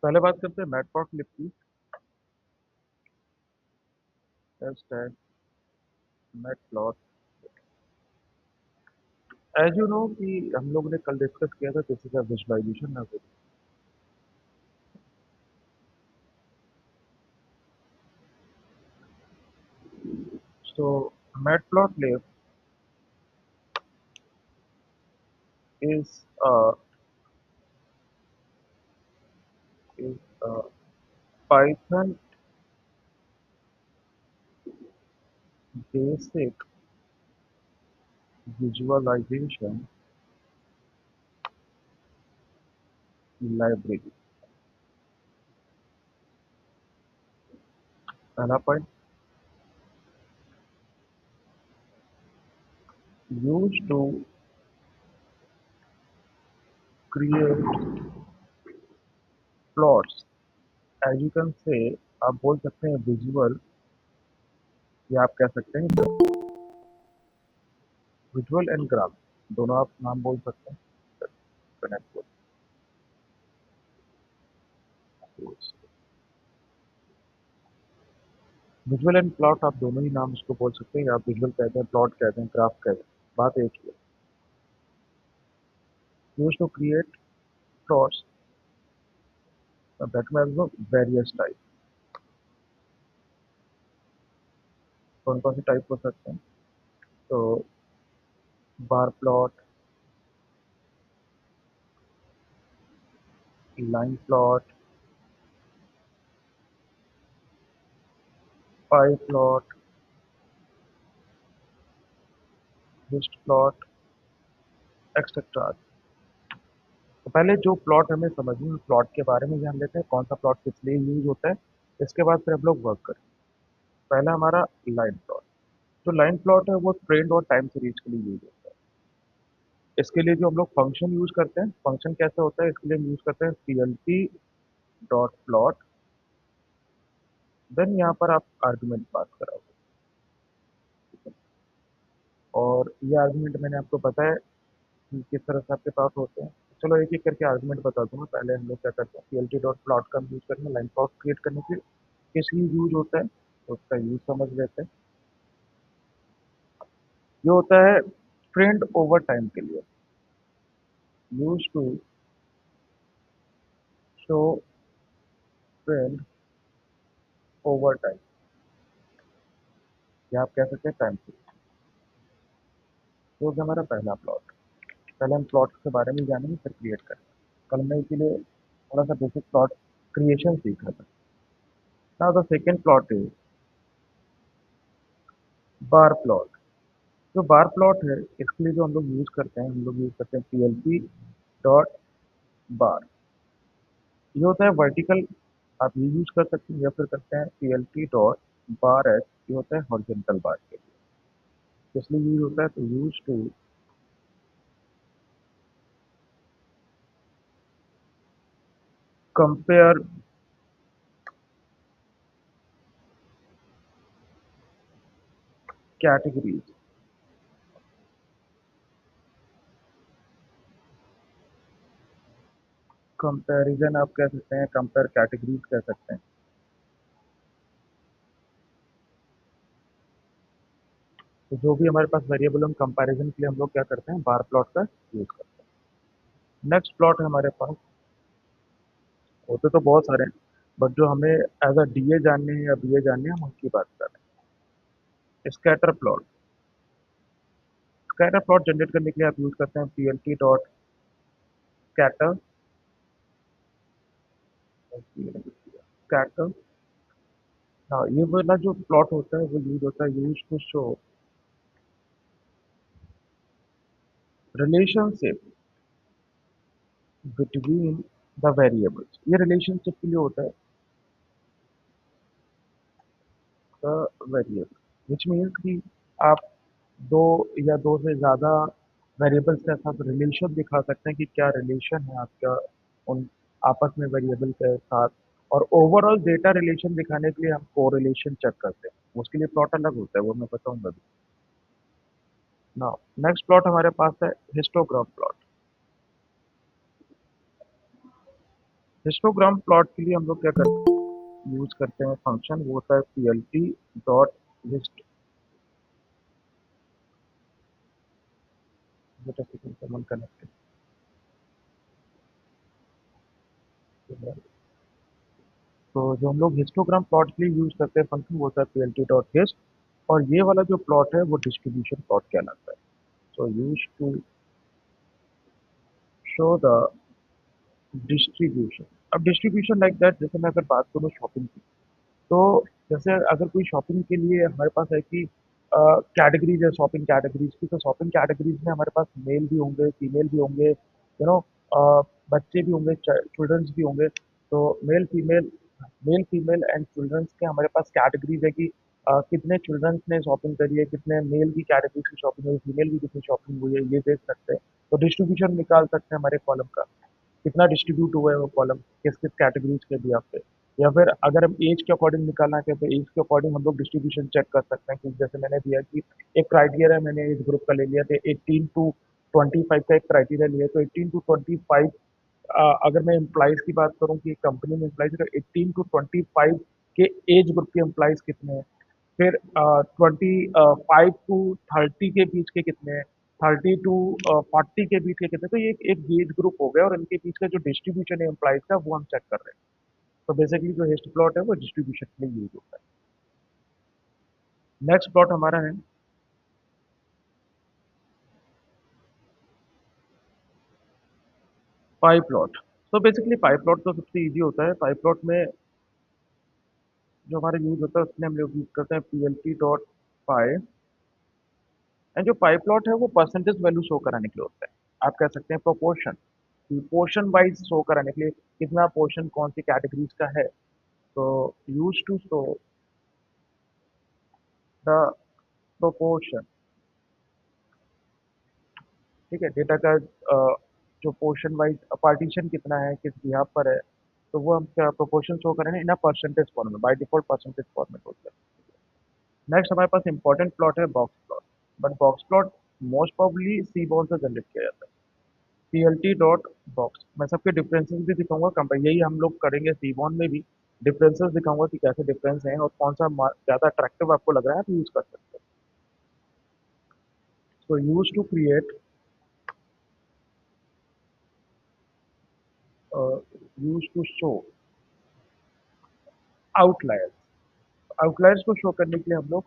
पहले बात करते हैं मैटप्लॉटलिब की। Hashtag matplot. As you know कि हम लोग ने कल डिस्कस किया था दिस इज अ विजुअलाइजेशन ना। So matplotlib is a is a Python basic visualization library. पहला point, used to create plots. As you can say, आप बोल सकते हैं विजुअल, या आप कह सकते हैं विजुअल एंड ग्राफ, दोनों आप नाम बोल सकते हैं। कनेक्ट विजुअल एंड प्लॉट, आप दोनों ही नाम उसको बोल सकते हैं, या आप विजुअल कहते हैं, प्लॉट कहते हैं, ग्राफ कहते हैं, बात एक ही है। Use to create plots that means various type. कौन कौन से टाइप हो सकते हैं? तो bar plot, line plot, pie plot, list plot, etcetera. तो पहले जो प्लॉट हमें समझनी है, प्लॉट के बारे में जान लेते हैं, कौन सा प्लॉट किस लिए यूज होता है। इसके बाद फिर हम लोग वर्क करें। पहला हमारा लाइन प्लॉट। जो लाइन प्लॉट है वो ट्रेंड और टाइम सीरीज के लिए यूज होता है। इसके लिए जो हम लोग फंक्शन यूज करते हैं, फंक्शन कैसे होता है, इसके लिए हम यूज करते हैं plt डॉट प्लॉट। देन यहाँ पर आप आर्गुमेंट पास कराओगे, और ये आर्गुमेंट मैंने आपको बताया कि किस तरह से आपके पास होते हैं। चलो एक एक करके आर्गुमेंट बता दूंगा। पहले हम लोग क्या करते हैं, plt डॉट प्लॉट का यूज करते हैं लाइन प्लॉट क्रिएट करने के लिए। किस लिए यूज होता है तो उसका यूज समझ लेते हैं। ये होता है ट्रेंड ओवर टाइम के लिए। Use to show trend over time, या आप कह सकते हैं टाइम से। तो हमारा पहला प्लॉट। पहले हम प्लॉट के बारे में जानेंगे, फिर क्रिएट करेंगे। कल मैं इसीलिए थोड़ा सा बेसिक प्लॉट क्रिएशन सीख रहा था। Now the second plot is bar plot. जो बार प्लॉट है, इसके लिए जो हम लोग यूज करते हैं, हम लोग यूज करते हैं plt डॉट बार। ये होता है वर्टिकल, आप ये यूज कर सकते हैं, या फिर करते हैं plt डॉट बार एच। ये होता है हॉरिजॉन्टल बार के लिए। इसलिए यूज होता है, तो use to compare categories. Comparison आप कह सकते हैं, कंपेयर कैटेगरीज कह सकते हैं। तो जो भी हमारे पास वेरिएबल, हम कंपैरिजन के लिए हम लोग क्या करते हैं, बार प्लॉट का यूज करते हैं। नेक्स्ट प्लॉट है हमारे पास, होते तो बहुत सारे हैं, बट जो हमें एज अ डीए जानने हैं या बीए जानने हैं, हम उनकी बात कर रहे हैं। Scatter plot. Scatter plot generate करने के लिए आप यूज करते हैं plt डॉट स्कैटर। स्कैटर, हाँ, ये वाला जो प्लॉट होता है वो यूज होता है, use to show relationship between the variables. ये रिलेशनशिप के लिए होता है, द वेरिएबल, विच मीन्स कि आप दो या दो से ज़्यादा वेरिएबल्स के साथ रिलेशन दिखा सकते हैं कि क्या रिलेशन है आपका उन आपस में वेरिएबल के साथ। और ओवरऑल डेटा रिलेशन दिखाने के लिए हम कोरिलेशन चेक करते हैं, उसके लिए प्लॉट अलग होता है, वो मैं बताऊंगा भी। नाउ नेक्स्ट प्लॉट हमारे पास है हिस्टोग्राम प्लॉट। हिस्टोग्राम प्लॉट के लिए हम लोग क्या करते यूज करते हैं फंक्शन, वो होता है plt डॉट हिस्ट। कनेक्टेड। तो जो हम लोग हिस्टोग्राम प्लॉट के लिए यूज करते हैं फंक्शन, वो होता है plt डॉट हिस्ट। और ये वाला जो प्लॉट है वो डिस्ट्रीब्यूशन प्लॉट कहलाता है। So use to show the distribution. अब डिस्ट्रीब्यूशन लाइक दैट, जैसे मैं अगर बात करूँ शॉपिंग की, तो जैसे अगर कोई शॉपिंग के लिए हमारे पास है कि कैटेगरीज है शॉपिंग कैटेगरीज की, तो शॉपिंग कैटेगरीज में हमारे पास मेल भी होंगे, फीमेल भी होंगे, नो, बच्चे भी होंगे, चिल्ड्रंस भी होंगे। तो मेल फीमेल एंड चिल्ड्रंस के हमारे पास कैटेगरीज है कि कितने चिल्ड्रंस ने शॉपिंग करी है, कितने मेल की कैटेगरी की शॉपिंग हुई, फीमेल की कितनी शॉपिंग हुई है, ये देख सकते हैं। तो डिस्ट्रीब्यूशन निकाल सकते हैं हमारे कॉलम का, कितना डिस्ट्रीब्यूट हुआ है वो कॉलम किस किस कैटेगरीज के बिहाफ पे। या फिर अगर हम एज के अकॉर्डिंग निकालना चाहते हैं, तो एज के अकॉर्डिंग हम लोग डिस्ट्रीब्यूशन चेक कर सकते हैं कि जैसे मैंने दिया कि एक क्राइटेरिया मैंने एज ग्रुप का ले लिया था, 18 to 25 का एक क्राइटेरिया लिया, तो 18 to 25, अगर मैं एम्प्लॉइज की बात करूं कि कंपनी में एम्प्लॉइज है, तो 18 to 25 के एज ग्रुप के एम्प्लॉइज कितने हैं। फिर 25 to 30 के बीच के कितने हैं, 30 to 40 के बीच के कितने। तो ये एक एज ग्रुप हो गया और इनके बीच का जो डिस्ट्रीब्यूशन है एम्प्लॉइज का, वो हम चेक कर रहे हैं। तो बेसिकली जो हिस्ट प्लॉट है वो डिस्ट्रीब्यूशन के लिए यूज होता है। नेक्स्ट प्लॉट हमारा है पाई प्लॉट। तो बेसिकली पाई प्लॉट तो सबसे इजी होता है। पाई प्लॉट में जो हमारा यूज होता है उसमें हम लोग यूज करते हैं plt डॉट पाई। एंड जो पाई प्लॉट है वो परसेंटेज वैल्यू शो कराने के लिए होता है। आप कह सकते हैं प्रोपोर्शन, पोर्शन वाइज शो कराने के लिए कितना पोर्शन कौन सी कैटेगरीज का है। तो use to show the proportion, ठीक है, डेटा का जो पोर्शन वाइज पार्टीशन कितना है, किस बिहाफ पर है, तो वो हम प्रोपोर्शन शो करेंगे in a percentage format, by default percentage format होता है। नेक्स्ट हमारे पास इंपॉर्टेंट प्लॉट है box plot. But box plot most probably seaborn से जनरेट किया जाता है। plt डॉट बॉक्स, मैं सबके डिफरेंसेस भी दिखाऊंगा, कंपेयर यही हम लोग करेंगे सी बॉर्न में भी। डिफरेंसेस दिखाऊंगा कि कैसे डिफरेंस हैं और कौन सा ज़्यादा अट्रैक्टिव आपको लग रहा है, आप यूज़ कर सकते हैं। तो use to create, use to show outliers. Outliers को शो करने के लिए हम लोग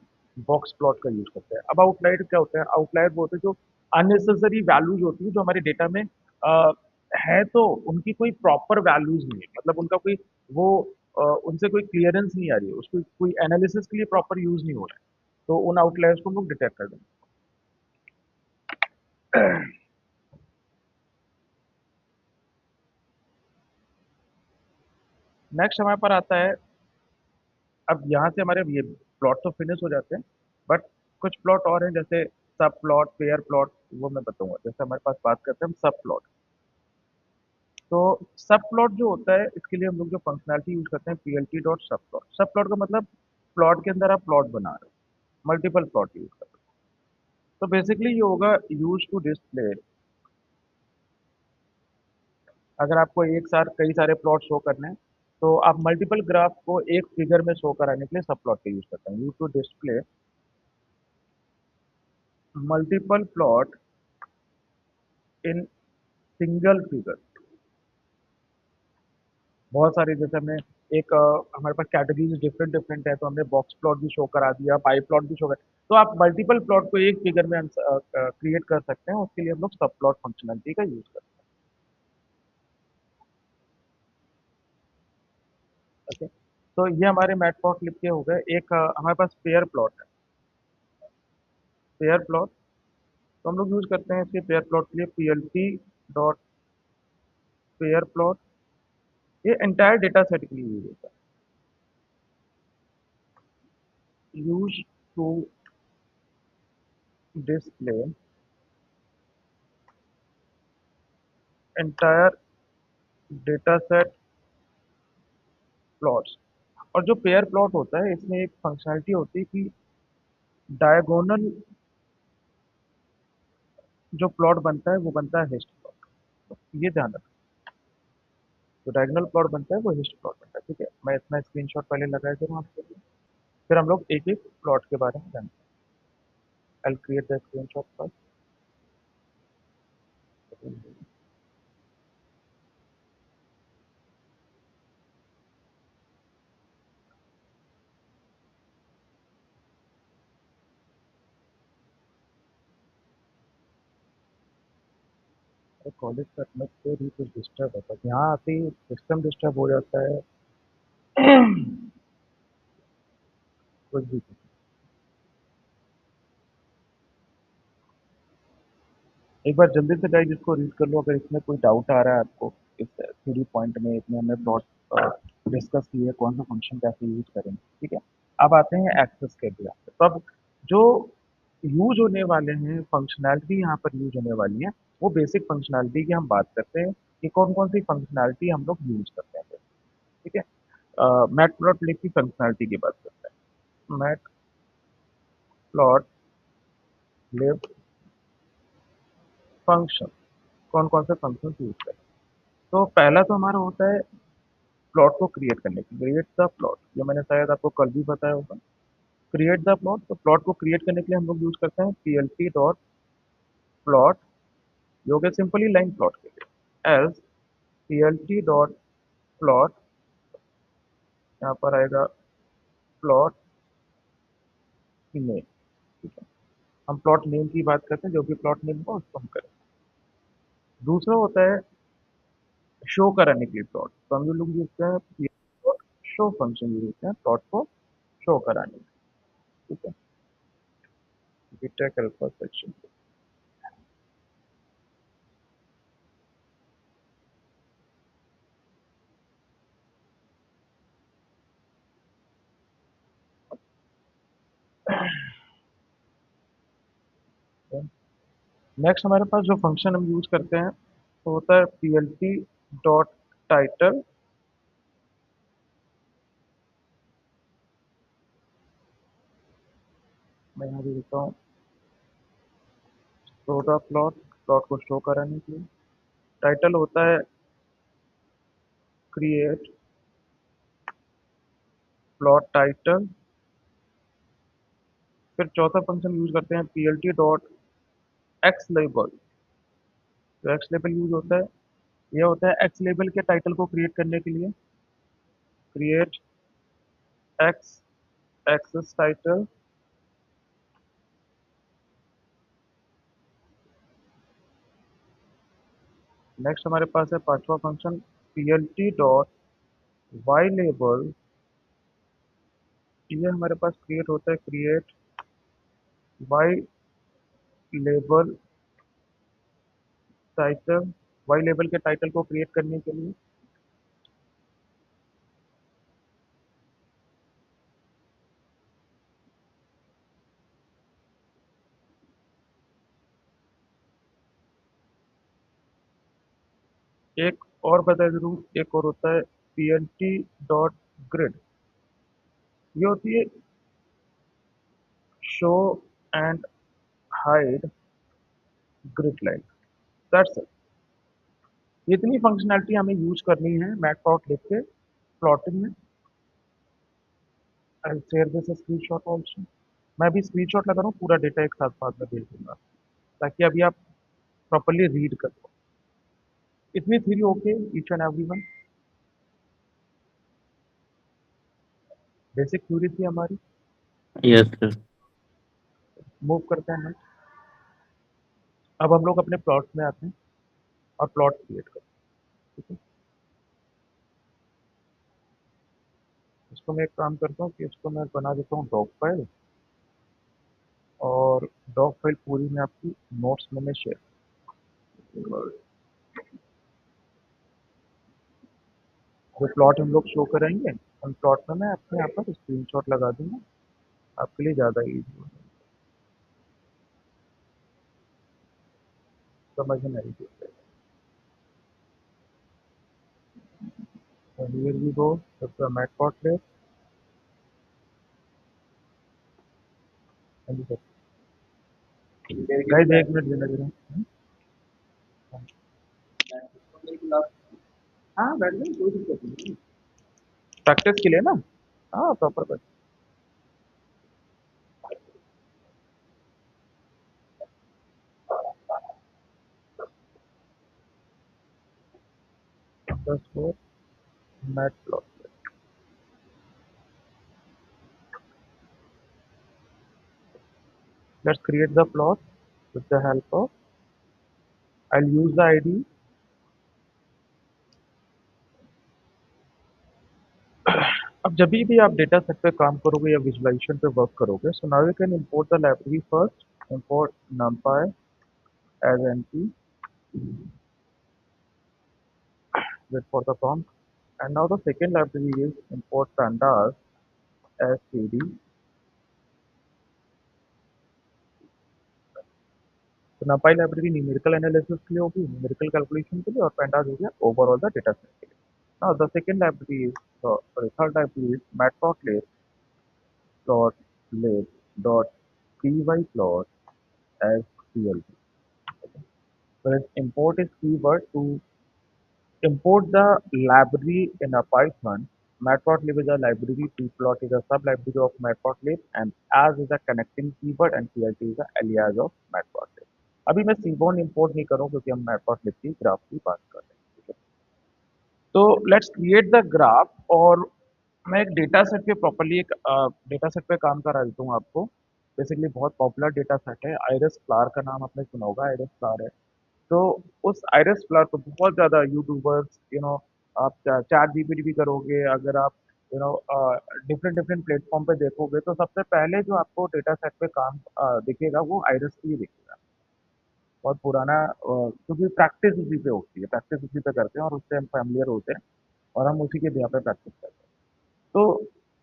बॉक्स प्लॉट का यूज करते हैं। अब आउटलायर क्या होता है, आउटलायर वो होते हैं जो अननेसेसरी वैल्यूज होती है जो हमारे डेटा में है, तो उनकी कोई प्रॉपर वैल्यूज नहीं है, मतलब उनका कोई वो उनसे कोई क्लियरेंस नहीं आ रही है, उसको कोई एनालिसिस के लिए प्रॉपर यूज नहीं हो रहा है। तो उन आउटलायर्स को हम लोग डिटेक्ट कर देंगे। नेक्स्ट हमारे पास आता है, अब यहाँ से हमारे ये प्लॉट तो फिनिश हो जाते हैं, बट कुछ प्लॉट और हैं जैसे सब प्लॉट, पेयर प्लॉट, वो मैं बताऊंगा। जैसे हमारे पास बात करते हैं हम सब प्लॉट। तो सब प्लॉट जो होता है इसके लिए हम लोग जो फंक्शनैलिटी यूज करते हैं plt डॉट सब प्लॉट। सब प्लॉट का मतलब प्लॉट के अंदर आप प्लॉट बना रहे हो, मल्टीपल प्लॉट यूज कर रहे हो। तो बेसिकली ये होगा यूज टू डिस्प्ले, अगर आपको एक साथ कई सारे प्लॉट शो करने हैं, तो आप मल्टीपल ग्राफ को एक फिगर में शो कराने के लिए सब प्लॉट का यूज करते हैं। Use to display multiple plot in single figure. बहुत सारे जैसे हमने एक हमारे पास कैटेगरीज डिफरेंट डिफरेंट है, तो हमने बॉक्स प्लॉट भी शो करा दिया, पाई प्लॉट भी शो कर। तो आप मल्टीपल प्लॉट को एक फिगर में क्रिएट कर सकते हैं, उसके लिए हम लोग सब प्लॉट फंक्शनलिटी का यूज करते हैं। ओके, तो ये हमारे मैट प्लॉट लिख के हो गए। एक हमारे पास पेयर प्लॉट है, पेयर प्लॉट। तो हम लोग यूज करते हैं इसके पेयर प्लॉट के लिए plt डॉट पेयर प्लॉट। ये एंटायर डेटा सेट के लिए यूज होता है। Use to display entire data set plots. और जो पेयर प्लॉट होता है इसमें एक फंक्शनलिटी होती है कि डायगोनल जो प्लॉट बनता है वो बनता है हिस्ट प्लॉट। ये ध्यान रखना। जो डायगोनल प्लॉट बनता है वो हिस्ट प्लॉट बनता है। ठीक है, मैं इतना स्क्रीनशॉट पहले लगाया करूँ आपके लिए, फिर हम लोग एक एक प्लॉट के बारे में जानते हैं। I create the screenshot first. College करने से भी कुछ डिस्टर्ब होता है, यहाँ आते ही सिस्टम डिस्टर्ब हो जाता है। कुछ भी। एक बार जल्दी से गाइस इसको रीड कर लो, अगर इसमें कोई डाउट आ रहा है आपको। इस थ्योरी पॉइंट में इसमें हमने प्लॉट डिस्कस किए, कौन सा फंक्शन कैसे यूज करेंगे। ठीक है, अब आते हैं एक्सेस के लिए। तो अब जो यूज होने वाले हैं फंक्शनैलिटी यहाँ पर यूज होने वाली है, वो बेसिक फंक्शनैलिटी की हम बात करते हैं कि कौन कौन सी फंक्शनैलिटी हम लोग यूज करते हैं। ठीक है, मैट प्लॉट लिब की फंक्शनैलिटी की बात करते हैं। मैट प्लॉट लिब फंक्शन, कौन कौन से फंक्शन यूज करें। तो पहला तो हमारा होता है प्लॉट को क्रिएट करने की, क्रिएट द प्लॉट। ये मैंने शायद आपको कल भी बताया होगा। क्रिएट द प्लॉट, तो प्लॉट को क्रिएट करने के लिए हम लोग यूज करते हैं plt डॉट प्लॉट, जो हो गया सिंपली लाइन प्लॉट के लिए। एल्स plt डॉट प्लॉट, यहाँ पर आएगा प्लॉट नेम। ठीक है, हम प्लॉट नेम की बात करते हैं, जो भी प्लॉट नेम होगा उसको हम करें। दूसरा होता है शो कराने के लिए प्लॉट, तो हम लोग यूज करते हैं प्लॉट शो फंक्शन यूज करते हैं प्लॉट को शो कराने के। ठीक है, बीटेक अल्फा सेक्शन। नेक्स्ट हमारे पास जो फंक्शन हम यूज करते हैं तो होता है plt डॉट टाइटल। मैं यहाँ भी देता हूँ शो द प्लॉट, प्लॉट को शो कराने के लिए। टाइटल होता है क्रिएट प्लॉट टाइटल। फिर चौथा फंक्शन यूज करते हैं plt डॉट एक्स लेबल। जो एक्स लेबल यूज होता है, यह होता है एक्स लेबल के टाइटल को क्रिएट करने के लिए। Create x axis title. Next हमारे पास है पांचवा function plt dot y label. ये हमारे पास क्रिएट होता है create y label title. Y label के टाइटल को क्रिएट करने के लिए। एक और बता जरूर, एक और होता है plt डॉट ग्रिड। ये होती है show and hide grid line. That's it. इतनी फंक्शनैलिटी हमें यूज करनी है मैटप्लॉट लिख के प्लॉटिंग में। I share this screenshot also. मैं अभी स्क्रीनशॉट लगा रहा हूँ, पूरा डेटा एक साथ साथ में भेज दूंगा, ताकि अभी आप प्रॉपरली रीड कर लो। इतनी theory okay each and every one. Basic theory थी हमारी। Yes sir. मूव करते हैं नेक्स्ट। अब हम लोग अपने प्लॉट में आते हैं और प्लॉट क्रिएट करते हैं। ठीक है, इसको मैं एक काम करता हूँ कि इसको मैं बना देता हूँ डॉक फाइल, और डॉक फाइल पूरी मैं आपकी नोट्स में मैं शेयर। जो प्लॉट हम लोग शो करेंगे उन प्लॉट में मैं अपने यहाँ पर स्क्रीनशॉट लगा दूंगा, आपके लिए ज़्यादा ईजी हो, समझ में नहीं देते। Here we go, the matplotlib. Guys एक मिनट देना जरा। हाँ बैठ गए, कोई दिक्कत नहीं। प्रैक्टिस के लिए ना। हाँ प्रॉपर बैठ। For mat plot. Let's create the plot with the help of, I use the ID. अब जब भी आप डेटा सेट पे काम करोगे या विजुअलाइजेशन पे वर्क करोगे, so now you can import the library first, import numpy as np, wait for the prompt. And now the second library is import pandas as cd. तो numpy लाइब्रेरी न्यूमेरिकल एनालिसिस के लिए होगी, numerical calculation के लिए, और pandas हो गया overall the data set के लिए. Now the second library is, sorry, third library is matplotlib dot lib dot pyplot as clv. Whereas import is keyword to import the library in a Python. Matplotlib is a library, pplot is a sub-library of matplotlib, and as is a connecting keyword, and plt is a alias of matplotlib. अभी मैं सीबोर्न import नहीं करूँ क्योंकि हम matplotlib की graph की बात कर रहे हैं, ठीक है? तो लेट्स क्रिएट द ग्राफ, और मैं एक डेटा सेट पे प्रॉपरली एक डेटा सेट पे काम करा देता हूँ आपको। बेसिकली बहुत पॉपुलर डेटा सेट है, आइरिस फ्लावर का नाम आपने सुना होगा, आइरिस फ्लावर है। तो उस आइरिस फ्लावर को बहुत ज़्यादा यूट्यूबर्स, आप चैट जीपीटी भी करोगे, अगर आप डिफरेंट डिफरेंट प्लेटफॉर्म पे देखोगे, तो सबसे पहले जो आपको डेटा सेट पे काम दिखेगा वो आइरिस ही दिखेगा। बहुत पुराना, क्योंकि प्रैक्टिस उसी पे होती है, प्रैक्टिस उसी पे करते हैं और उससे हम फैमिलियर होते हैं, और हम उसी के बिहा पे प्रैक्टिस करते हैं। तो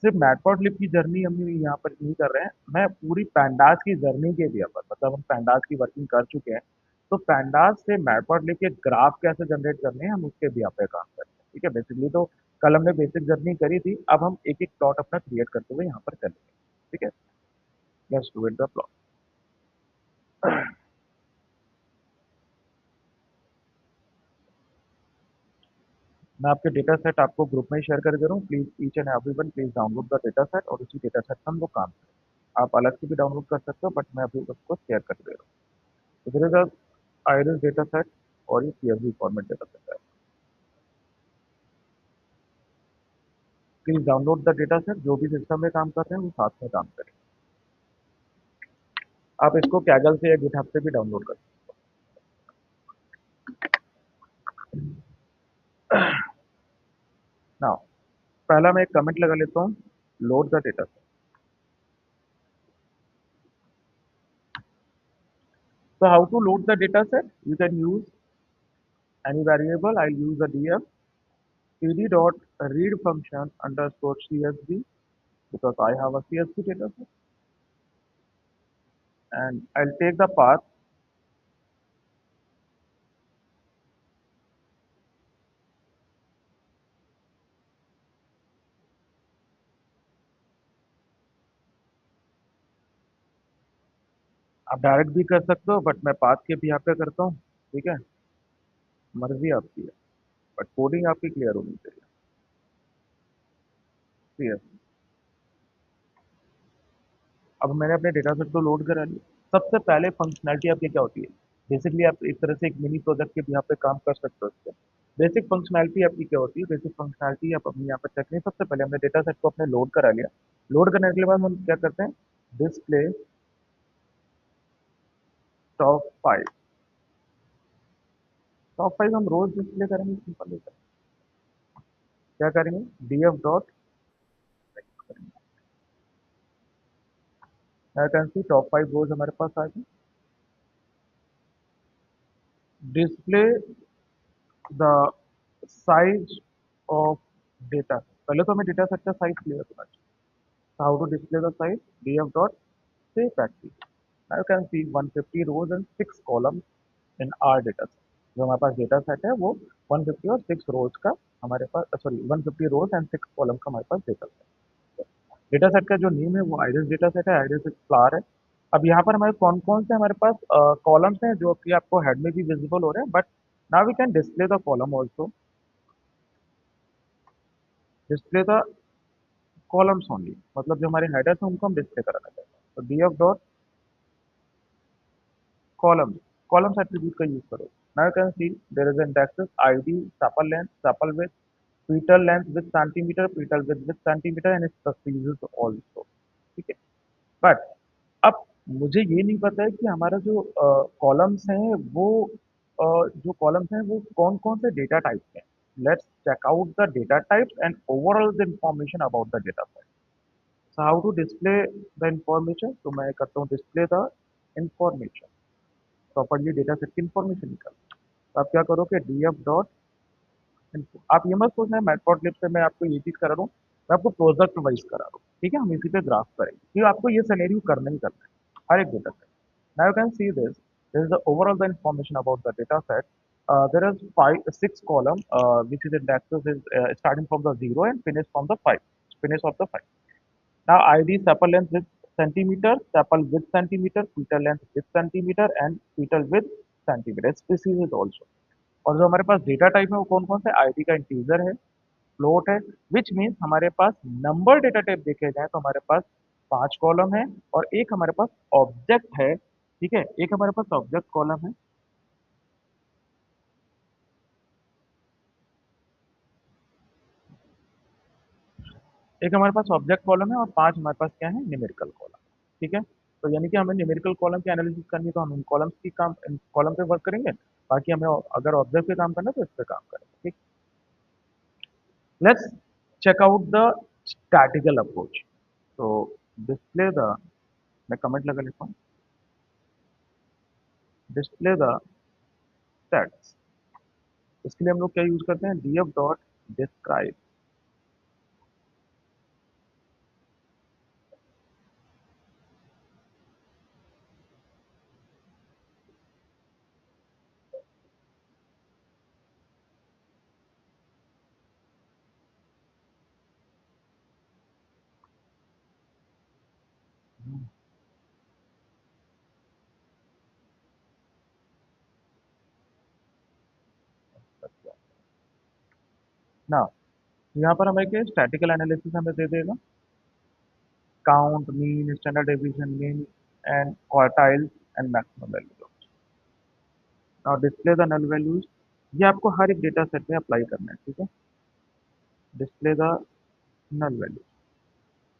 सिर्फ मैटप्लॉटलिब की जर्नी हम यहाँ पर नहीं कर रहे हैं, मैं पूरी पैंडास की जर्नी के बिहा पर, मतलब हम पैंडास की वर्किंग कर चुके हैं, तो पैंडास से मैटप्लॉटलिब के ग्राफ कैसे जनरेट करने हैं हम उसके बिहा पे काम करते हैं, ठीक है? बेसिकली तो कल हमने बेसिक जर्नी करी थी, अब हम एक एक प्लॉट अपना क्रिएट करते हुए यहाँ पर चलेंगे, ठीक है? Let's do it the plot. मैं आपके डेटा सेट आपको ग्रुप में शेयर कर दे रहा हूँ, please each and everyone please download the data set, और उसी डेटा सेट पर हम लोग काम करें। आप अलग से भी डाउनलोड कर सकते हो, बट मैं अभी उसको शेयर कर दे रहा हूँ। तो there is iris data set, और ये सीएसवी फॉर्मेट डेटा सेट है। Please download the data set, जो भी सिस्टम में काम कर रहे हैं वो साथ में काम करें। आप इसको कैगल से या गिटहब से भी डाउनलोड कर सकते हो। नाउ पहला मैं एक कमेंट लगा लेता हूँ, load the data set. So how to load the data set? You can use any variable. I'll use a df cd dot read function underscore csv, because I have a CSV data set, and I'll take the path. आप direct भी कर सकते हो, but मैं path के भी यहाँ पे करता हूँ, ठीक है? मर्जी आपकी है, बट कोडिंग आपकी क्लियर होनी चाहिए। ठीक है, अब मैंने अपने डेटा सेट को लोड करा लिया। सबसे पहले फंक्शनैलिटी आपकी क्या होती है? बेसिकली आप एक तरह से एक मिनी प्रोजेक्ट के भी यहाँ पे काम कर सकते हो इससे। बेसिक फंक्शनैलिटी आपकी क्या होती है? बेसिक फंक्शनैलिटी आप अपनी यहाँ पर चेक करें। सबसे पहले हमने डेटा सेट को अपने लोड करा लिया। लोड करने के बाद हम क्या करते हैं? Display top five. Top five हम रोज डिस्प्ले करेंगे, सिंपल होता है। क्या करेंगे? df dot vacancy top five rows हमारे पास आ गई। Display the size of data. पहले तो हमें डेटा सेट का साइज क्लियर होना चाहिए। How to display the size? df dot say factory. Now you can see 150 rows and 6 columns in our data set. जो हमारे पास डेटा सेट है वो 150 और 6 रोज का हमारे पास, सॉरी, 150 रोज एंड 6 कॉलम का हमारे पास डेटा सेट है। डेटा सेट का जो नेम है वो आइरिस डेटा सेट है, आइरिस एक फ्लावर है। अब यहाँ पर हमारे कौन कौन से हमारे पास कॉलम्स हैं जो कि आपको हेड में भी विजिबल हो रहे हैं, but now we can display the column also. Display the columns only, मतलब जो हमारे हेडर्स हैं उनको हम डिस्प्ले कराना चाहते हैं, तो df dot columns, columns attribute का यूज करो। Now you can see there is indexes ID, tuple length, tuple width, petal length with centimeter, petal width with centimeter and its precisions also, ठीक है। But अब मुझे ये नहीं पता है कि हमारा जो कॉलम्स हैं वो जो कॉलम्स हैं वो कौन कौन से डेटा टाइप्स हैं। Let's check out the data types and overall the information about the data type. So how to display the information, तो मैं करता हूँ display the information, properly data set की इंफॉर्मेशन निकाल। तो आप क्या करोगे, डी एफ डॉट, आप ये मत सोचना है मैटप्लॉटलिब से मैं आपको ये चीज करा रहा हूँ, मैं आपको प्रोजेक्ट वाइज करा रहा हूँ, ठीक है। हम इसी पे ग्राफ करेंगे क्योंकि आपको ये सिनेरियो करना ही करना है हर एक data set. Now you can see this is the overall the information about the data set. There is five, six column, which is indexes is starting from the zero and finish from the five, finish of the five. Now ID sepal length with centimeter, sepal with centimeter, petal length with centimeter and petal with centimeter. Species is also। और जो हमारे पास data type है वो कौन कौन से, ID का इंटीजर है, फ्लोट है, विच मीन्स हमारे पास नंबर डेटा टाइप देखे जाए तो हमारे पास 5 कॉलम है और एक हमारे पास ऑब्जेक्ट है, ठीक है, एक हमारे पास ऑब्जेक्ट कॉलम है। एक हमारे पास ऑब्जेक्ट कॉलम है और 5 हमारे पास क्या है, न्यूमेरिकल कॉलम, ठीक है। तो यानी कि हमें न्यूमेरिकल कॉलम की एनालिसिस करनी है तो हम इन कॉलम्स की काम, इन कॉलम पे वर्क करेंगे। बाकी हमें अगर ऑब्जेक्ट पे काम करना है तो इस पे काम करेंगे, ठीक। Let's check out the statistical approach. तो डिस्प्ले द, मैं कमेंट लगा लेता हूँ, डिस्प्ले द स्टैट्स। इसके लिए हम लोग क्या यूज करते हैं, df डॉट डिस्क्राइब। ना, यहाँ पर हमें क्या स्टैटिकल एनालिसिस हमें दे देगा, count, mean, standard deviation, mean and quartile and maximum value. Now display the null values, ये आपको हर एक डेटा सेट में अप्लाई करना है, ठीक है। Display the null value,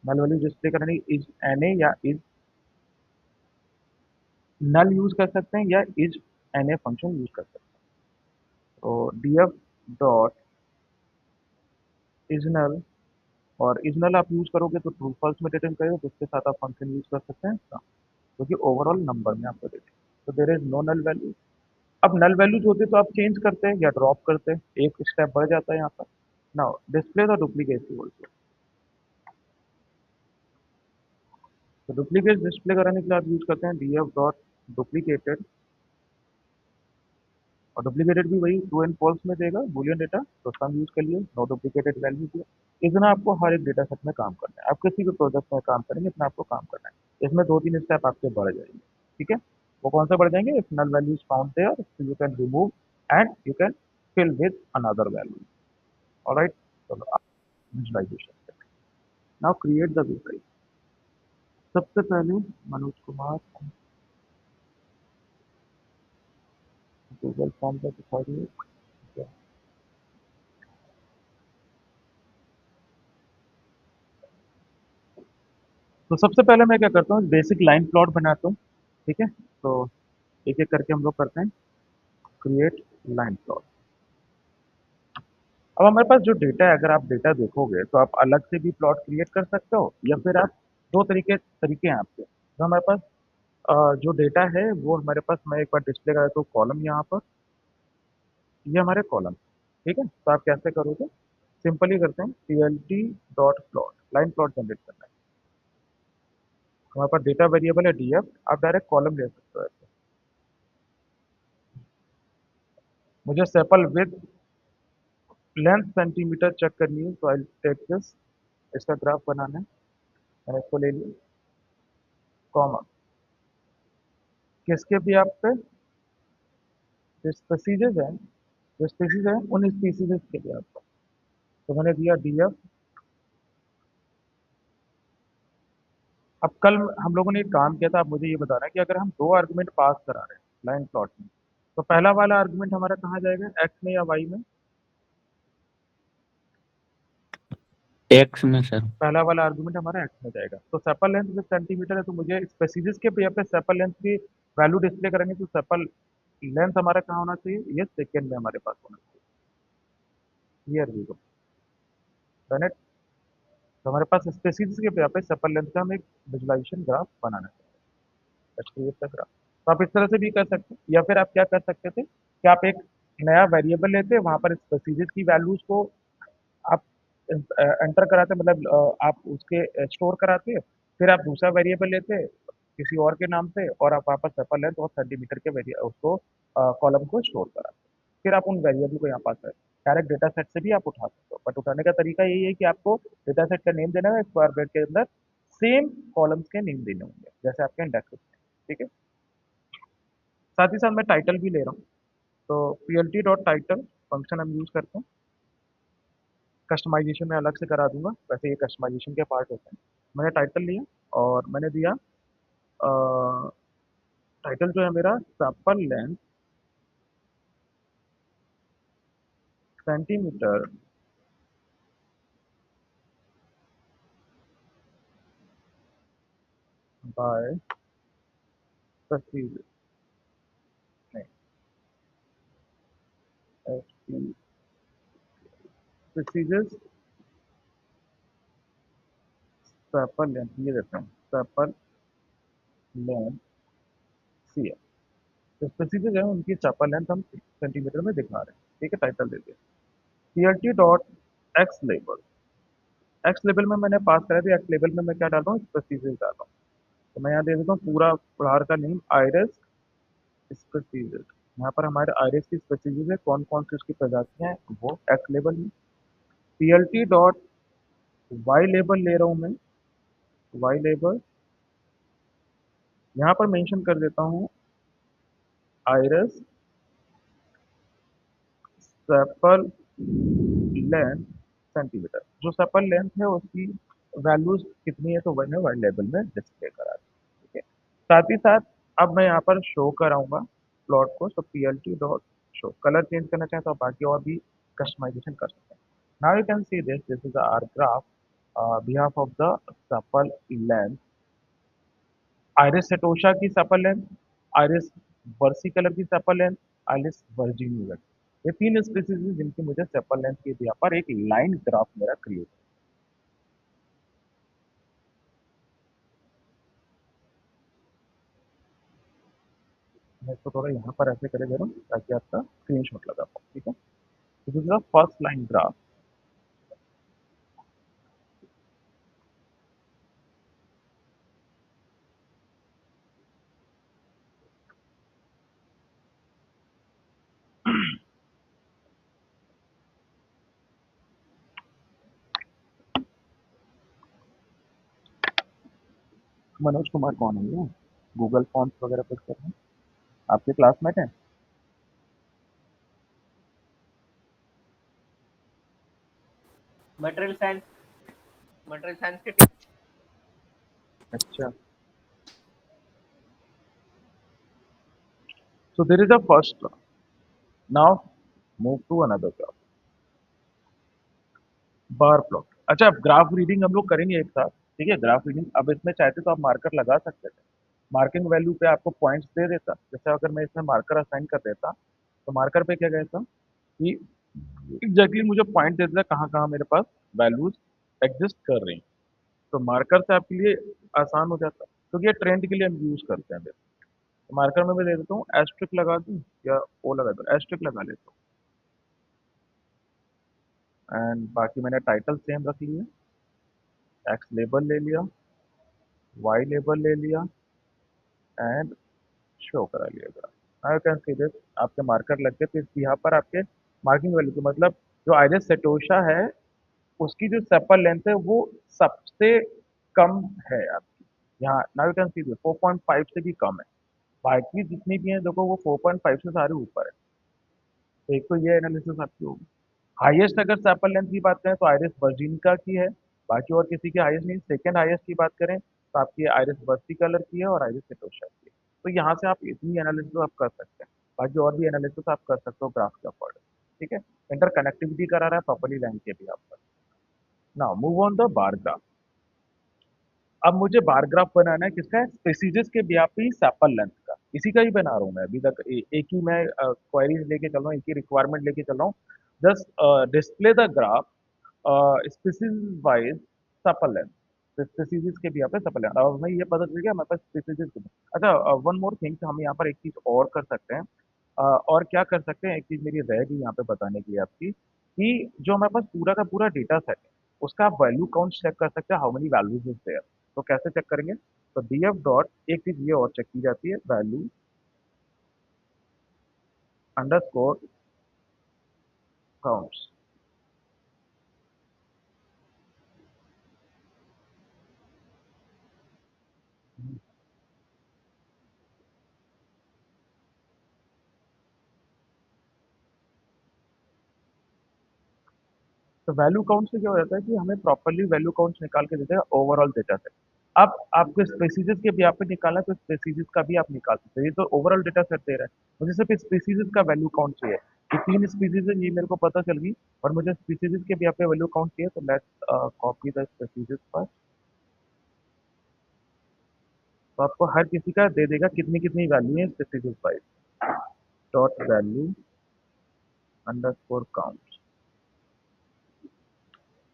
null value display करनी इज एन ए या इज नल यूज कर सकते हैं या is N A function use कर सकते हैं। तो D F dot is null, और इज नल आप यूज करोगे तो ट्रू फॉल्स में रिटर्न करेगा, तो उसके साथ आप फंक्शन यूज कर सकते हैं इसका, क्योंकि ओवरऑल नंबर में आपको देते हैं। तो there is no null value. अब नल वैल्यूज होते तो आप चेंज करते हैं या ड्रॉप करते हैं, एक स्टेप बढ़ जाता है यहाँ पर। Now display the duplicacy also. तो डुप्लीकेट डिस्प्ले कराने के लिए आप यूज करते हैं डी एफ डॉट डुप्लीकेटेड, और डुप्लीकेटेड भी वही ट्रू एंड फॉल्स में देगा बूलियन डेटा, तो सम यूज कर लिए, नो डुप्लीकेटेड वैल्यू दिया। इतना आपको हर एक डेटा सेट में काम करना है, आप किसी भी प्रोजेक्ट में काम करेंगे इतना आपको काम करना है। इसमें 2-3 स्टेप आपके बढ़ जाएंगे, ठीक है। वो कौन सा बढ़ जाएंगे, if null values found there you can remove and you can fill with another value. Alright, चलो visualization. Now create the visualization. सबसे पहले मनोज कुमार गूगल फॉर्म का दिखा दिए। तो सबसे पहले मैं क्या करता हूँ, बेसिक लाइन प्लॉट बनाता हूँ, ठीक है। तो एक एक करके हम लोग करते हैं, क्रिएट लाइन प्लॉट। अब हमारे पास जो डेटा है, अगर आप डेटा देखोगे तो आप अलग से भी प्लॉट क्रिएट कर सकते हो, या फिर आप दो तरीके तरीके हैं आपके। तो हमारे पास जो डेटा है वो हमारे पास, मैं एक बार डिस्प्ले करा तो कॉलम यहाँ पर, ये हमारे कॉलम, ठीक है। तो आप कैसे करोगे, सिंपली करते हैं plt dot plot, line plot generate करना है। हमारे पास डेटा वेरिएबल है df, आप डायरेक्ट कॉलम ले सकते हो ऐसे। मुझे sepal with length centimeter check करनी है, तो आई टेक दिस, इसका ग्राफ बनाना है, मैंने इसको ले लिया, कॉमा, किसके भी आप पे जो स्पीसीज है, जो स्पीसीज है उन स्पीसीज के लिए आपका, तो मैंने दिया df अब कल हम लोगों ने एक काम किया था, आप मुझे ये बता रहे हैं कि अगर हम दो आर्गुमेंट पास करा रहे हैं लाइन प्लॉट में, तो पहला वाला आर्गुमेंट हमारा कहाँ जाएगा, एक्स में या वाई में? एक्स में सर। पहला वाला आर्गुमेंट हमारा एक्स में जाएगा। तो सेपल लेंथ विद सेंटीमीटर है, तो मुझे स्पेसिस के यहाँ पे सेपल लेंथ की वैल्यू डिस्प्ले करेंगे, तो सेपल लेंथ हमारा कहाँ होना चाहिए, ये सेकेंड में हमारे पास होना चाहिए। Here we go. Done it. तो हमारे पास स्पेसिस के यहाँ पे सेपल लेंथ का हम एक विजुलाइजेशन ग्राफ बनाना चाहिए। Let's create the graph. तो आप इस तरह से भी कर सकते हैं, या फिर आप क्या कर सकते थे कि आप एक नया वेरिएबल लेते, वहां पर स्पेसिस की वैल्यूज को आप एंटर कराते, मतलब आप उसके स्टोर कराते, फिर आप दूसरा वेरिएबल लेते किसी और के नाम से, और आप वापस सेपल लेंथ और सेंटीमीटर के वेरिए उसको कॉलम को स्टोर कराते, फिर आप उन वेरिएबल को यहाँ पास करें। डायरेक्ट डेटा सेट से भी आप उठा सकते हो, बट उठाने का तरीका यही है कि आपको डेटा सेट का नेम देना है, स्क्वायर ब्रैकेट के अंदर सेम कॉलम्स के नेम देने होंगे जैसे आपके इंडेक्स होते हैं। ठीक है। साथ ही साथ मैं टाइटल भी ले रहा हूँ, तो P L T dot title function हम यूज़ करते हैं। कस्टमाइजेशन मैं अलग से करा दूंगा, वैसे ये कस्टमाइजेशन के पार्ट होते हैं। मैंने टाइटल लिया और मैंने दिया टाइटल जो है मेरा सैपल लेंथ सेंटीमीटर बाय प्रेसीज, नहीं, प्रेसीजस सैपल लेंथ ये देता हूँ, सैपल लेंथ सी है। तो प्रेसीजस है उनकी सैपल लेंथ हम सेंटीमीटर में दिखा रहे हैं। ठीक है, टाइटल दे दिया। P L T dot x label, x लेवल में मैंने पास करा दिया, एक्स लेवल में मैं क्या डाल रहा हूँ, स्पेसिस डाल रहा हूँ। तो मैं यहाँ दे देता हूँ पूरा फ्लावर का नेम आयरस स्पेसिस। यहाँ पर हमारे आयरस की स्पेसिस है, कौन कौन सी उसकी प्रजातियाँ हैं वो एक्स लेवल में। P L T dot y label ले रहा हूँ मैं, वाई लेबल यहाँ पर मेंशन कर देता हूँ आयरस सेपल लेंथ सेंटीमीटर। जो सेपल लेंथ है उसकी वैल्यूज कितनी है, तो मैंने वाई लेवल में डिस्प्ले करा दी। ठीक है। साथ ही साथ अब मैं यहाँ पर शो कराऊंगा प्लॉट को, तो P L T dot show, colour change करना चाहें तो आप बाकी और भी कस्टमाइजेशन कर सकते हैं। Now you can see this is our graph behalf of the sepal length, iris setosa की sepal length, iris versicolor की सपल लेंथ, आयरिस वर्जिनिया। ये तीन स्पीसीज हैं जिनकी मुझे सेपल लेंथ के यहाँ पर एक लाइन ग्राफ मेरा क्रिएट है। मैं इसको थोड़ा यहाँ पर ऐसे करे दे रहा हूँ ताकि आपका स्क्रीनशॉट लगा पाओ। ठीक है। This is the first line graph. Manoj Kumar कौन है ये? गूगल फॉर्म्स वगैरह पर कर रहे हैं, आपके क्लासमेट हैं? मटेरियल साइंस, मटेरियल साइंस के अच्छा। So there is a first graph. Now move to another graph, bar plot. अच्छा, अब ग्राफ रीडिंग हम लोग करेंगे एक साथ। ठीक है, ग्राफ रीडिंग अब इसमें चाहते तो आप मार्कर लगा सकते थे, मार्किंग वैल्यू पे आपको पॉइंट्स दे देता। जैसे अगर मैं इसमें मार्कर असाइन कर देता, तो मार्कर पे क्या कहता कि एग्जैक्टली मुझे पॉइंट दे देता कहाँ कहाँ मेरे पास वैल्यूज एग्जिस्ट कर रही हैं। तो मार्कर से आपके लिए आसान हो जाता, क्योंकि ये ट्रेंड के लिए हम यूज करते हैं। तो मार्कर में मैं दे देता हूँ एस्ट्रिक लगा दूँ, या ओ लगा दूँ, एस्ट्रिक लगा लेता हूँ। एंड बाकी मैंने टाइटल सेम रख लिया, एक्स लेबल ले लिया, वाई लेबल ले लिया, एंड शो करा लिया graph. Now you can see this, आपके मार्कर लग गए, तो यहाँ पर आपके मार्किंग वैल्यू तो मतलब जो आइरिस सेटोशा है उसकी जो सेपल लेंथ है वो सबसे कम है आपकी यहाँ। Now you can see this 4.5 से भी कम है, बाकी जितनी भी हैं देखो वो 4.5 से सारे ऊपर है। तो एक तो ये एनालिसिस आपकी होगी। हाईएस्ट अगर सैपल लेंथ की बात करें तो आइरिस वर्जिनिका की है, बाकी और किसी की हाईएस्ट नहीं। सेकंड हाईएस्ट की बात करें तो आपकी आइरिस वर्सी कलर की है और आइरिस सेटोसा की है। तो यहाँ से आप इतनी एनालिसिस आप कर सकते हैं। बाकी और भी एनालिसिस आप कर सकते हो ग्राफ के अकॉर्डिंग। ठीक है, इंटर कनेक्टिविटी करा रहा है प्रॉपर्ली लाइन के भी आपका। Now move on the bar graph. अब मुझे बार ग्राफ बनाना है किसका है, स्पेसीज के व्यापी सैपल लेंथ का, इसी का ही बना रहा हूँ मैं अभी तक। एक ही मैं क्वेरीज लेके चल रहा हूँ, एक ही रिक्वायरमेंट लेके चल रहा हूँ। Just display the graph species wise sepal length, species के व्यापी सैपल लेंथ। अब हमें ये पता चल गया हमारे पास स्पीसीज के। अच्छा, वन मोर थिंग, हम यहाँ पर एक चीज और कर सकते हैं। और क्या कर सकते हैं, एक चीज मेरी रह गई यहाँ पे बताने के लिए आपकी, कि जो हमारे पास पूरा का पूरा डेटा सेट है उसका आप वैल्यू काउंट चेक कर सकते हैं, how many values is there. तो कैसे चेक करेंगे, तो df डॉट, एक चीज ये और चेक की जाती है, वैल्यू अंडरस्कोर काउंट्स। तो वैल्यू काउंट से क्या हो जाता है कि हमें प्रॉपरली वैल्यू काउंट्स निकाल के देते हैं ओवरऑल डेटा सेट। अब आपको स्पेसीज के भी आप पे निकालना है तो स्पेसीज का भी आप निकाल सकते हैं। ये तो ओवरऑल डेटा सेट दे रहा है, मुझे सिर्फ स्पेसीज का वैल्यू काउंट चाहिए। ये 3 स्पीसीज है, ये मेरे को पता चल गई। और मुझे स्पीसीज के भी आप पे वैल्यू काउंट चाहिए, तो लेट्स कॉपी द स्पीसीज पर। तो आपको हर किसी का दे देगा कितनी कितनी वैल्यू है species wise. Dot value underscore count.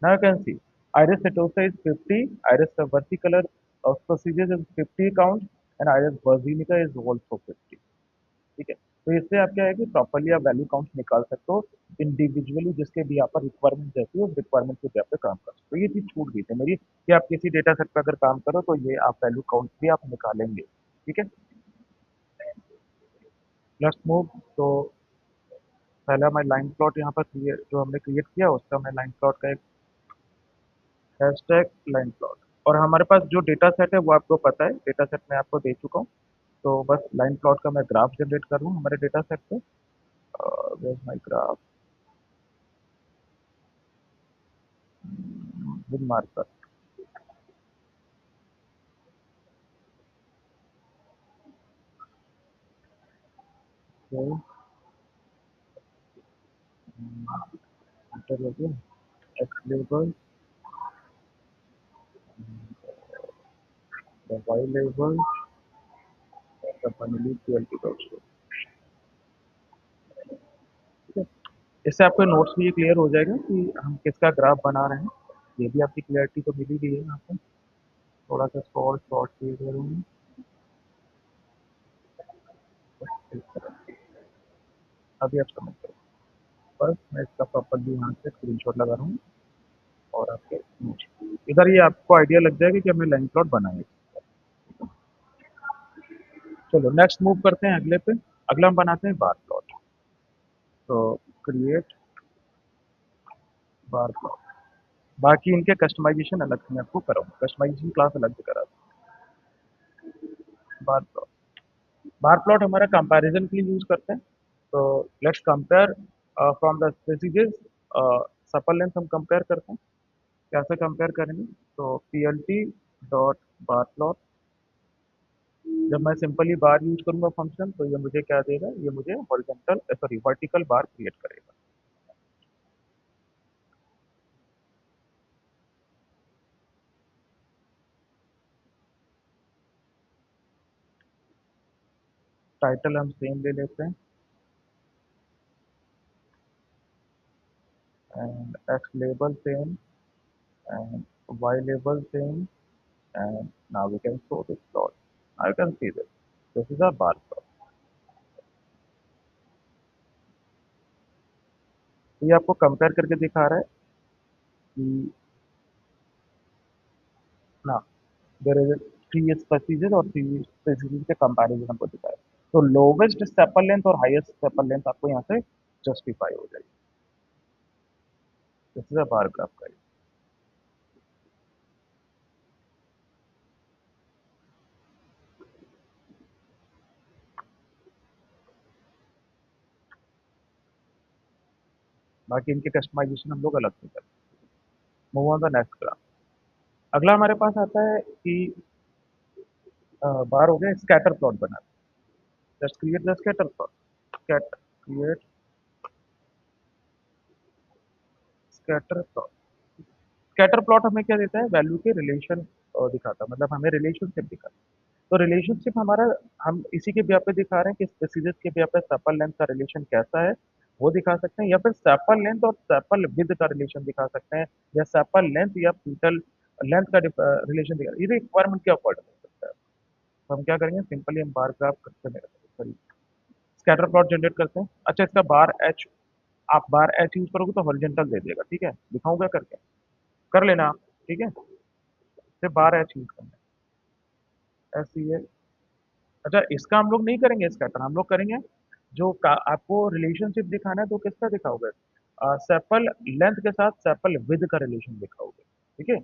Now you can see Iris setosa is 50, Iris versicolor of procedures is 50 count, and Iris virginica is also 50। ठीक है, तो इससे आप क्या है कि प्रॉपरली आप वैल्यू काउंट निकाल सकते हो इंडिविजुअली, जिसके भी यहाँ पर रिक्वायरमेंट रहती है उस रिक्वायरमेंट के भी पे काम कर सकते हो। ये चीज छूट गई थी मेरी कि आप किसी डेटा सेट पर अगर काम करो तो ये आप वैल्यू काउंट भी आप निकालेंगे। ठीक है, लेट्स मूव। तो पहला मैं लाइन प्लॉट यहाँ पर क्रिएट, जो हमने क्रिएट किया उसका मैं लाइन प्लॉट का एक हैशटैग लाइन प्लॉट। और हमारे पास जो डेटा सेट है वो आपको पता है, डेटा सेट मैं आपको दे चुका हूँ। तो बस लाइन प्लॉट का मैं ग्राफ जनरेट कर रहा हूँ हमारे डेटा सेट पे। Where my graph with marker. Enter हो गया, x label, Y label, finally PLT dot. ठीक है, इससे आपके नोट्स में ये क्लियर हो जाएगा कि हम किसका ग्राफ बना रहे हैं। ये भी आपकी क्लियरिटी तो मिल ही गई है यहाँ पे। थोड़ा सा शॉर्ट शॉर्ट क्लियर करूँगी। अभी आप समझ गए। बस मैं इसका प्रॉपरली यहाँ से स्क्रीनशॉट लगा रहा हूँ और आपके इधर ये आपको आइडिया लग जाएगा कि हमने लाइन प्लॉट बनाए। चलो नेक्स्ट मूव करते हैं अगले पे। अगला हम बनाते हैं बार प्लॉट। तो क्रिएट बार प्लॉट। बाकी इनके कस्टमाइजेशन अलग से मैं आपको कराऊंगा, कस्टमाइजेशन क्लास अलग से करा दूँ। बार प्लॉट, बार प्लॉट हमारा कंपैरिजन के लिए यूज करते हैं। तो let's compare from the species, sepal length हम कंपेयर करते हैं। कैसे कंपेयर करेंगे, तो P L T dot bar plot. जब मैं सिंपली बार यूज करूंगा फंक्शन तो ये मुझे क्या देगा, ये मुझे horizontal sorry vertical bar create करेगा। टाइटल हम सेम ले लेते हैं and X label same and Y label same and now we can show this plot. Now you can see this is a bar plot. तो ये आपको compare करके दिखा रहा है कि ना देयर इज थ्री स्पीसीज और थ्री स्पीसीज के कंपैरिजन हमको दिखा रहा है। तो लोवेस्ट स्टेपल लेंथ और हाईएस्ट स्टेपल लेंथ आपको यहाँ से जस्टिफाई हो जाएगी। This is a bar graph का। बाकी इनके कस्टमाइजेशन हम लोग अलग से करते हैं। Move on the next graph. अगला हमारे पास आता है कि बार हो गया, स्कैटर प्लॉट बना, just create the scatter plot, create scatter plot. Scatter plot हमें क्या देता है, वैल्यू के रिलेशन दिखाता है, मतलब हमें रिलेशनशिप दिखाता है। तो रिलेशनशिप हमारा, हम इसी के ब्याह पे दिखा रहे हैं कि स्पेसिस के ब्याह पे सेपल लेंथ का रिलेशन कैसा है वो दिखा सकते हैं, या फिर सेपल लेंथ और सेपल विद का रिलेशन दिखा सकते हैं, या सेपल लेंथ या फीटल लेंथ का रिलेशन दिखा, ये रिक्वायरमेंट के अकॉर्डिंग हो सकता है। तो हम क्या करेंगे, सिंपली हम बार ग्राफ करते हैं, सॉरी स्कैटर प्लॉट जनरेट करते हैं। अच्छा, इसका बार एच, आप बार एच यूज करोगे तो हॉरिजॉन्टल दे देगा, ठीक है, दिखाऊंगा करके, कर लेना आप, ठीक है, सिर्फ बार एच यूज करना है, एस सी ए। अच्छा, इसका हम लोग नहीं करेंगे स्कैटर, हम लोग करेंगे जो आपको रिलेशनशिप दिखाना है तो किसका दिखाओगे, सेपल लेंथ के साथ सेपल विद का रिलेशन दिखाओगे, ठीक है,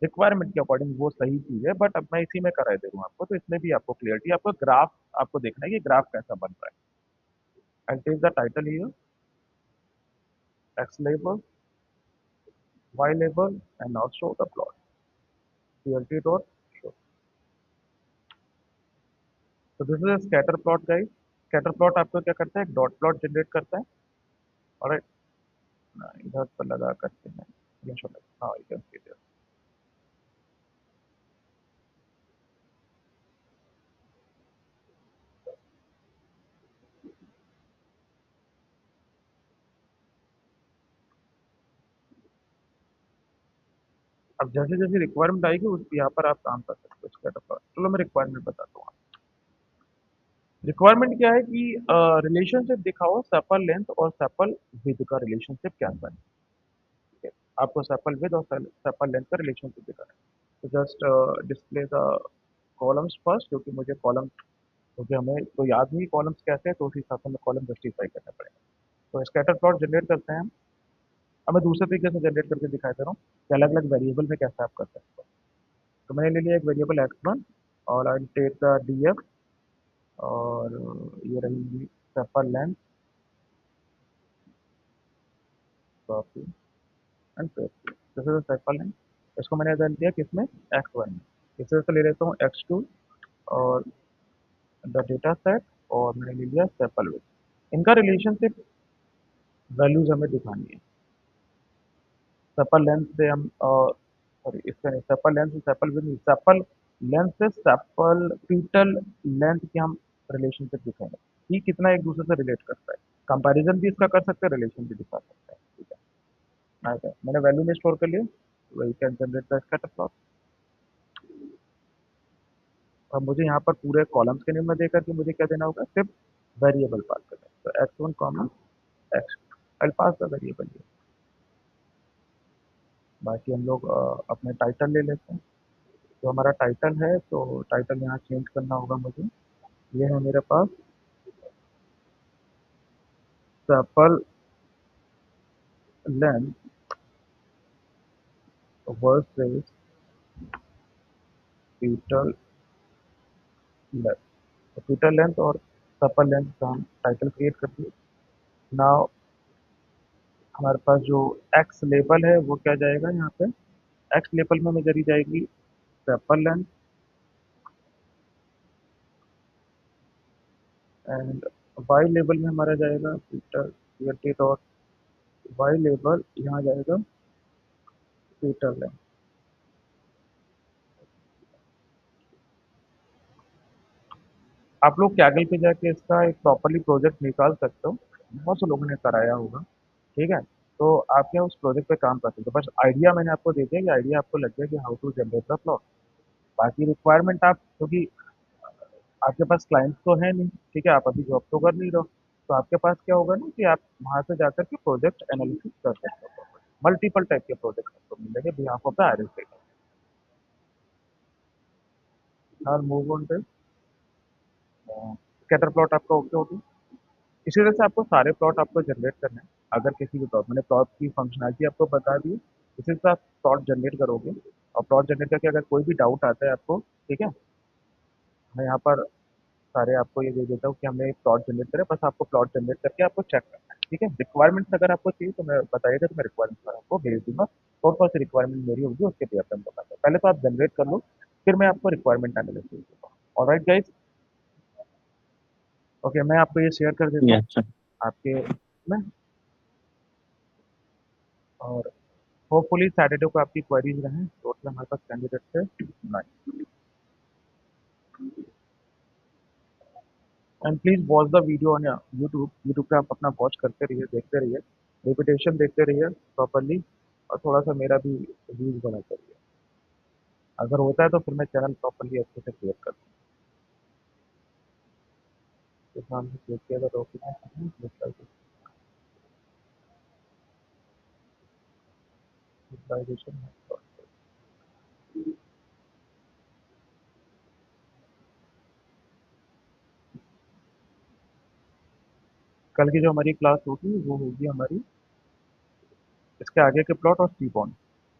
रिक्वायरमेंट के अकॉर्डिंग वो सही चीज है, बट अब मैं इसी में करा दे रहा हूँ आपको, तो इसमें भी आपको क्लियरिटी, आपको ग्राफ आपको देखना है कि ग्राफ कैसा बन रहा है। I take the title here, X label, Y label, and also the plot, clarity dot show. तो this is scatter plot guys. Scatter plot आपको क्या करता है, एक डॉट प्लॉट जनरेट करता है, और इधर पर लगा करते हैं, ये छोटा, हाँ you can see there। अब जैसे जैसे रिक्वायरमेंट आएगी उस यहाँ पर आप काम कर सकते हो स्कैटर प्लॉट। चलो मैं रिक्वायरमेंट बताता हूँ। रिक्वायरमेंट क्या है कि रिलेशनशिप दिखाओ सेपल लेंथ और सेपल विद का रिलेशनशिप क्या है, ठीक है? आपको सेपल विद और सेपल लेंथ का रिलेशनशिप दिखाना है। तो just display the columns first, क्योंकि मुझे कॉलम, क्योंकि हमें तो याद नहीं कॉलम्स कैसे है, तो उस हिसाब से हमें कॉलम जस्टिफाई करना पड़ेगा। तो स्कैटर प्लॉट जनरेट करते हैं हम। अब मैं दूसरे तरीके से जनरेट करके दिखा दे रहा हूँ कि अलग अलग वेरिएबल में कैसे आप कर सकते हो। तो मैंने ले लिया एक वेरिएबल x1, और आई टेक द df, और ये रही sepal length, copy and paste, this is sepal length. इसको मैंने डाल दिया किसमें, x1 में। इस तरह से ले लेता हूँ x2 और द डेटा सेट, और मैंने ले लिया सेपल विथ। इनका रिलेशनशिप वैल्यूज हमें दिखानी है। सेपल लेंथ से हम, सॉरी इसका नहीं, सेपल लेंथ से सेपल विथ, सेपल लेंथ से सेपल फीटल लेंथ की हम रिलेशनशिप दिखाएंगे कि कितना एक दूसरे से रिलेट करता है। कंपैरिजन भी इसका कर सकते हैं, रिलेशन भी दिखा सकते हैं, ठीक है। आया, मैंने वैल्यू में स्टोर कर लिया, वही can generate the scatter plot. अब मुझे यहाँ पर पूरे कॉलम्स के नेम में देकर के मुझे क्या देना होगा, सिर्फ वेरिएबल पास करना है। तो x1 comma x, I pass the variable. बाकी हम लोग अपने टाइटल ले लेते हैं। तो हमारा टाइटल है, तो टाइटल यहाँ चेंज करना होगा मुझे। ये है मेरे पास sepal length versus petal length. तो फीटल लेंथ और सेपल लेंथ का हम टाइटल क्रिएट कर दिए। नाउ हमारे पास जो एक्स लेबल है वो क्या जाएगा यहाँ पे, एक्स लेबल में मेजरी जाएगी sepal length, and Y label में हमारा जाएगा फीटल डॉट वाई लेबल, यहाँ जाएगा फीटल लेंथ। आप लोग कैगल पे जाके इसका एक प्रॉपरली प्रोजेक्ट निकाल सकते हो, बहुत से लोगों ने कराया होगा, ठीक है। तो आप क्या उस प्रोजेक्ट पे काम कर सकते हो, बस आइडिया मैंने आपको दे दिया कि आइडिया आपको लग गया कि how to generate the plot. बाकी रिक्वायरमेंट आप, क्योंकि आपके पास क्लाइंट्स तो है नहीं, ठीक है, आप अभी जॉब तो कर नहीं रहो, तो आपके पास क्या होगा ना कि आप वहाँ से जाकर के प्रोजेक्ट एनालिसिस कर सकते हो। मल्टीपल टाइप के प्रोजेक्ट आपको मिलेंगे behalf of the Iris data. और मूव ऑन पे स्कैटर प्लॉट आपका ओके हो गया। इसी तरह से आपको सारे प्लॉट आपको जनरेट करने हैं। अगर किसी भी प्लॉट, मैंने प्लॉट की फंक्शनलिटी आपको बता दी, इसी से आप प्लॉट जनरेट करोगे, और प्लॉट जनरेट करके अगर कोई भी डाउट आता है आपको, ठीक है, मैं यहाँ पर सारे आपको ये दे देता हूँ कि हमने एक प्लॉट जनरेट करा, बस आपको प्लॉट जनरेट करके आपको चेक करना है, ठीक है। रिक्वायरमेंट्स अगर आपको चाहिए तो मैं बताइएगा, तो मैं रिक्वायरमेंट्स पर आपको भेज दूंगा, कौन सी रिक्वायरमेंट मेरी होगी उसके पे अपन बताता हूँ। पहले तो आप जनरेट कर लो, फिर मैं आपको रिक्वायरमेंट एनालिसिस दूंगा। ऑलराइट गाइस, ओके मैं आपको ये शेयर कर देता हूँ यस सर। आपके में, और होपफुली सैटरडे को आपकी क्वेरीज रहें। टोटल हमारे पास कैंडिडेट थे 9। And please watch the video on YouTube. YouTube पे आप अपना वॉच करते रहिए, देखते रहिए, रिपीटेशन देखते रहिए प्रॉपरली, और थोड़ा सा मेरा भी व्यूज बना करिए। अगर होता है तो फिर मैं चैनल प्रॉपरली अच्छे से क्लियर कर दूँ। इस नाम से क्लिक किया था डॉक्यूमेंट विजुअलाइजेशन। कल की जो हमारी क्लास होगी वो होगी हमारी इसके आगे के प्लॉट और सी बॉन्ड,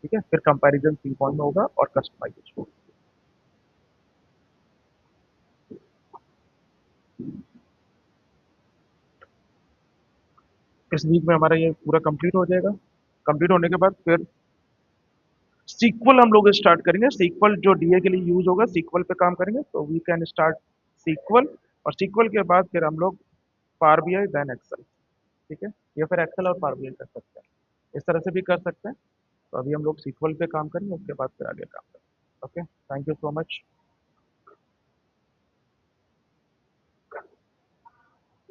ठीक है, फिर कंपैरिजन सी बॉन्ड में होगा और कस्टमाइजेशन। इस वीक में हमारा ये पूरा कंप्लीट हो जाएगा। कंप्लीट होने के बाद फिर सीक्वल हम लोग स्टार्ट करेंगे। सीक्वल जो डीए के लिए यूज होगा, सीक्वल पे काम करेंगे, तो वी कैन स्टार्ट सीक्वल। और सीक्वल के बाद फिर हम लोग पावर बीआई देन एक्सेल, ठीक है, या फिर एक्सेल और पावर बीआई कर सकते हैं, इस तरह से भी कर सकते हैं। तो अभी हम लोग सीक्वल पे काम करेंगे, उसके बाद फिर आगे काम करेंगे। Okay, thank you so much.